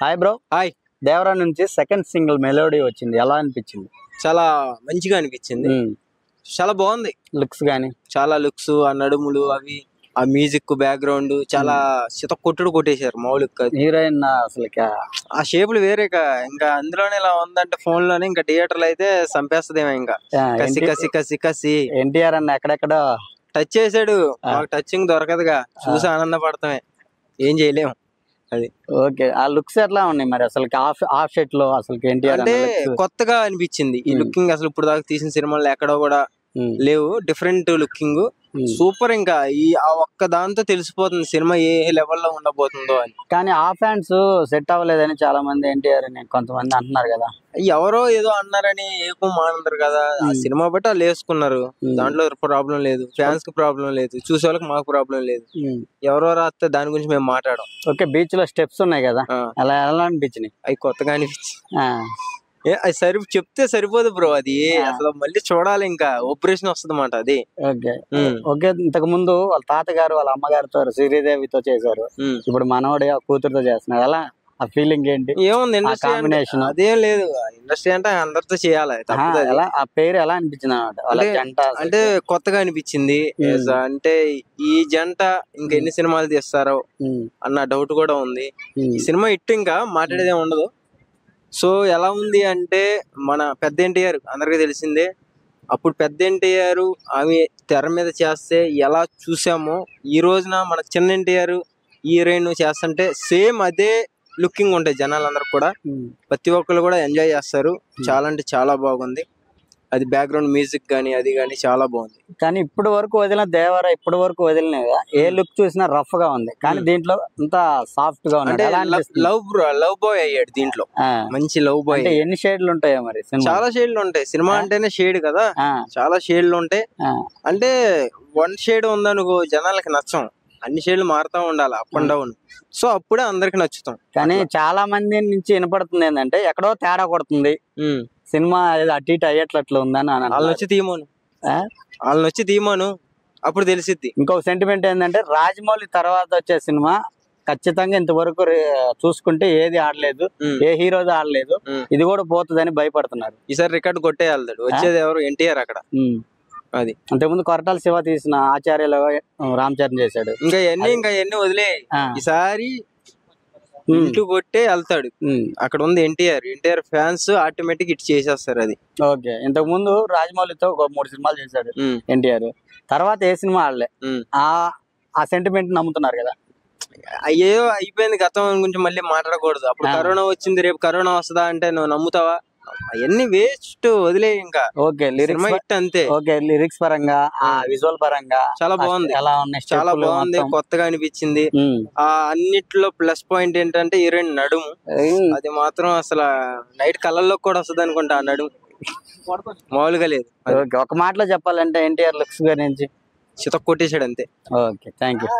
Hi bro. Hi. Devara నుంచి second single melody వచ్చింది, ఎలా అనిపించింది? చాలా మంచిగా అనిపించింది. చాలా బాగుంది. లుక్స్ గానీ చాలా లుక్స్, ఆ నడుములు అవి, ఆ మ్యూజిక్ బ్యాక్గ్రౌండ్ చాలా కొట్టేశారు. మౌలిక హీరోయిన్ అసలు ఆ షేపులు వేరే. ఇంకా అందులోనే ఇలా ఉందంటే ఫోన్ లోనే, ఇంకా థియేటర్లు అయితే చంపేస్తదేమో. ఇంకా కసి కసి కసి కసి ఎన్టీఆర్ అన్న ఎక్కడెక్కడ టచ్ చేశాడు. మాకు టచింగ్ దొరకదుగా, చూసి ఆనందపడతామే, ఏం చేయలేము. అది ఓకే. ఆ లుక్స్ ఎట్లా ఉన్నాయి మరి అసలు? ఆఫ్ షెట్ లో అసలు ఎన్టీఆర్ అంటే కొత్తగా అనిపించింది ఈ లుకింగ్. అసలు ఇప్పుడు దాకా తీసిన సినిమాలు ఎక్కడో కూడా లేవు, డిఫరెంట్ లుకింగ్. సూపర్. ఇంకా ఆ ఒక్క దాంతో తెలిసిపోతుంది సినిమా ఏ లెవెల్లో ఉండబోతుందో అని. కానీ ఆ ఫ్యాన్స్ సెట్ అవ్వలేదని చాలా మంది ఎన్టీఆర్ అని కొంతమంది అంటున్నారు కదా. ఎవరో ఏదో అన్నారని ఏకం మానందరు కదా. ఆ సినిమా బట్టి వాళ్ళు వేసుకున్నారు, దాంట్లో ప్రాబ్లం లేదు. ఫ్యాన్స్ కి ప్రాబ్లం లేదు, చూసే వాళ్ళకి మాకు ప్రాబ్లం లేదు. ఎవరో రాస్తే దాని గురించి మేము మాట్లాడడం. ఓకే. బీచ్ లో స్టెప్స్ ఉన్నాయి కదా, అలా ఎలా అనిపించినాయి? అవి కొత్తగా అనిపించి అది చెప్తే సరిపోదు బ్రో. అది అసలు మళ్ళీ చూడాలి, ఇంకా ఆపరేషన్ వస్తుంది అన్నమాట అది. Okay okay. ఇంతకు ముందు వాళ్ళ తాతగారు వాళ్ళ అమ్మగారితో శ్రీదేవితో చేశారు, ఇప్పుడు మనోడి కూతురుతో చేస్తున్నారు. అలా ఆ ఫీలింగ్ ఏంటి? ఏముంది కాంబినేషన్? అదేం లేదు. ఇండస్ట్రీ అంటే అందరితో చేయాలి. ఆ పేరు ఎలా అనిపించింది అన్నమాట? అంటే కొత్తగా అనిపించింది. అంటే ఈ జంట ఇంకా ఎన్ని సినిమాలు తీస్తారో అన్న డౌట్ కూడా ఉంది. ఈ సినిమా ఇట్టు ఇంకా మాట్లాడేదే ఉండదు. సో ఎలా ఉంది అంటే, మన పెద్ద ఎన్టీఆర్ అందరికీ తెలిసిందే. అప్పుడు పెద్ద ఎన్టీఆర్ ఆమె తెర మీద చేస్తే ఎలా చూసామో, ఈ రోజున మన చిన్న ఎన్టీఆర్ హీరోయిన్ చేస్తుంటే సేమ్ అదే లుకింగ్ ఉంటాయి జనాలందరూ కూడా. ప్రతి ఒక్కరు కూడా ఎంజాయ్ చేస్తారు. చాలా అంటే చాలా బాగుంది. అది బ్యాక్గ్రౌండ్ మ్యూజిక్ గానీ అది గానీ చాలా బాగుంది. కానీ ఇప్పటి వరకు వదిలిన దేవరా, ఇప్పటి వరకు వదిలిన ఏ లుక్ చూసినా రఫ్ గా ఉంది, కానీ దీంట్లో అంత సాఫ్ట్ గా ఉంది. లవ్ బాయ్ అయ్యాడు దీంట్లో, మంచి లవ్ బాయ్. ఎన్ని షేడ్లు ఉంటాయో మరి? చాలా షేడ్లు ఉంటాయి. సినిమా అంటేనే షేడ్ కదా, చాలా షేడ్లు ఉంటాయి. అంటే వన్ షేడ్ ఉందనుకో జనాలకి నచ్చం, అన్ని షేడ్లు మారుతా ఉండాలి, అప్ అండ్ డౌన్. సో అప్పుడే అందరికి నచ్చుతాం. కానీ చాలా మంది నుంచి వినపడుతుంది ఏంటంటే ఎక్కడో తేడా కొడుతుంది సినిమా, అటు ఇటు అయ్యేటట్లు ఉందని. వాళ్ళని వచ్చి తీయమను, అప్పుడు తెలిసిద్ది. ఇంకొక సెంటిమెంట్ ఏంటంటే, రాజమౌళి తర్వాత వచ్చే సినిమా ఖచ్చితంగా ఇంతవరకు చూసుకుంటే ఏది ఆడలేదు, ఏ హీరోది ఆడలేదు, ఇది కూడా పోతుందని భయపడుతున్నారు. ఈసారి రికార్డ్ కొట్టే వెళ్తాడు. వచ్చేది ఎవరు? ఎన్టీఆర్. అక్కడ అది అంతకుముందు కొరటాల శివ తీసిన ఆచార్యలో రామ్ చరణ్ చేశాడు. ఇంకా ఎన్ని వదిలే, ఈసారి ఇంటూ కొట్టే వెళ్తాడు. అక్కడ ఉంది ఎన్టీఆర్ ఫ్యాన్స్ ఆటోమేటిక్ ఇటు చేసేస్తారు అది. ఓకే. ఇంతకు ముందు రాజమౌళితో ఒక 3 సినిమాలు చేశాడు ఎన్టీఆర్, తర్వాత ఏ సినిమా ఆడలే. ఆ సెంటిమెంట్ నమ్ముతున్నారు కదా. అయ్యో అయిపోయింది, గతం గురించి మళ్ళీ మాట్లాడకూడదు. అప్పుడు కరోనా వచ్చింది, రేపు కరోనా వస్తుందా అంటే నువ్వు నమ్ముతావా? అవన్నీ వేస్ట్, వదిలే ఇంకా. ఓకే. లిరిక్స్ అంతే. ఓకే. లిరిక్స్ పరంగా, విజువల్ పరంగా చాలా బాగుంది. ఎలా ఉన్నాయి? చాలా బాగుంది, కొత్తగా అనిపించింది. ఆ అన్నిట్లో ప్లస్ పాయింట్ ఏంటంటే హీరోయిన్ నడుము. అది మాత్రం అసలు నైట్ కళ్ళల్లో కూడా వస్తుంది అనుకుంటా. ఆ నడుము మామూలుగా లేదు. ఒక మాటలో చెప్పాలంటే ఎన్టీఆర్ లుక్స్ గురించి కొట్టేశాడు అంతే. ఓకే. Thank you.